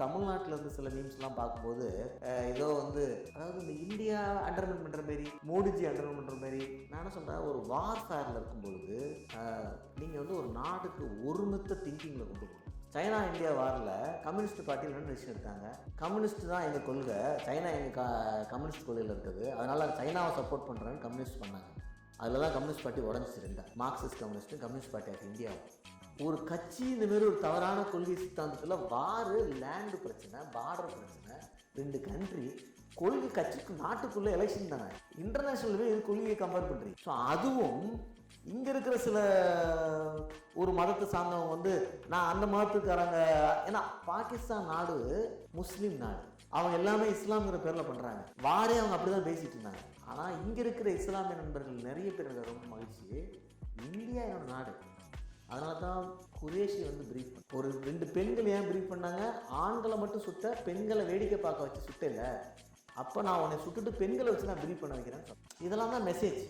தமிழ்நாட்டில் இருந்து சில மீம்ஸ்லாம் பார்க்கும்போது ஏதோ வந்து அதாவது இந்த இந்தியா அண்டர்மெண்ட் பண்ணுற மாரி, மோடிஜி அண்டர்மெண்ட் பண்ணுற மாரி. நான் என்ன சொல்கிறேன், ஒரு வார்ஃபேரில் இருக்கும்பொழுது நீங்கள் வந்து ஒரு நாடுக்கு ஒருமித்த திங்கிங்கில் கொண்டு போகணும். சைனா இந்தியா வாரில் கம்யூனிஸ்ட் பார்ட்டியில் என்ன டிசிஷன் எடுத்தாங்க, கம்யூனிஸ்ட் தான் எங்கள் கொள்கை, சைனா எங்கள் கம்யூனிஸ்ட் கொள்கையில் இருக்குது, அதனால் சைனாவை சப்போர்ட் பண்ணுறேன்னு கம்யூனிஸ்ட் பண்ணாங்க. அதில் தான் கம்யூனிஸ்ட் பார்ட்டி உடஞ்சிச்சு ரெண்டா, Marxist communist, communist party of India. ஒரு கட்சி இந்த மாரி ஒரு தவறான கொள்கை சித்தாந்தத்தில் வாரு, லேண்டு பிரச்சனை, பார்டர் பிரச்சனை, 2 கண்ட்ரி கொள்கை, கட்சிக்கு நாட்டுக்குள்ளே எலெக்ஷன் தானே, இன்டர்நேஷ்னல் இது கொள்கையை கம்பேர் பண்ணுறீங்க. ஸோ அதுவும் இங்கே இருக்கிற சில ஒரு மதத்தை சார்ந்தவங்க வந்து நான் அந்த மதத்துக்காரங்க, ஏன்னா பாகிஸ்தான் நாடு முஸ்லீம் நாடு, அவங்க எல்லாமே இஸ்லாம்ங்கிற பேரில் பண்ணுறாங்க, வாரே அவங்க அப்படி தான் பேசிகிட்டு இருந்தாங்க. ஆனால் இங்கே இருக்கிற இஸ்லாமிய நண்பர்கள் நிறைய பேர் எனக்கு ரொம்ப மகிழ்ச்சி, இந்தியா என்னோட நாடு. அதனால தான் குரேஷி வந்து பிரீஃப் பண்ண, ஒரு 2 பெண்கள் ஏன் பிரீஃப் பண்ணாங்க, ஆண்களை மட்டும் சுட்ட, பெண்களை வேடிக்கை பார்க்க வச்சு சுட்டல, அப்போ நான் உன்னை சுட்டுட்டு பெண்களை வச்சு நான் பிரீஃப் பண்ண வைக்கிறேன். இதெல்லாம் தான் மெசேஜ்.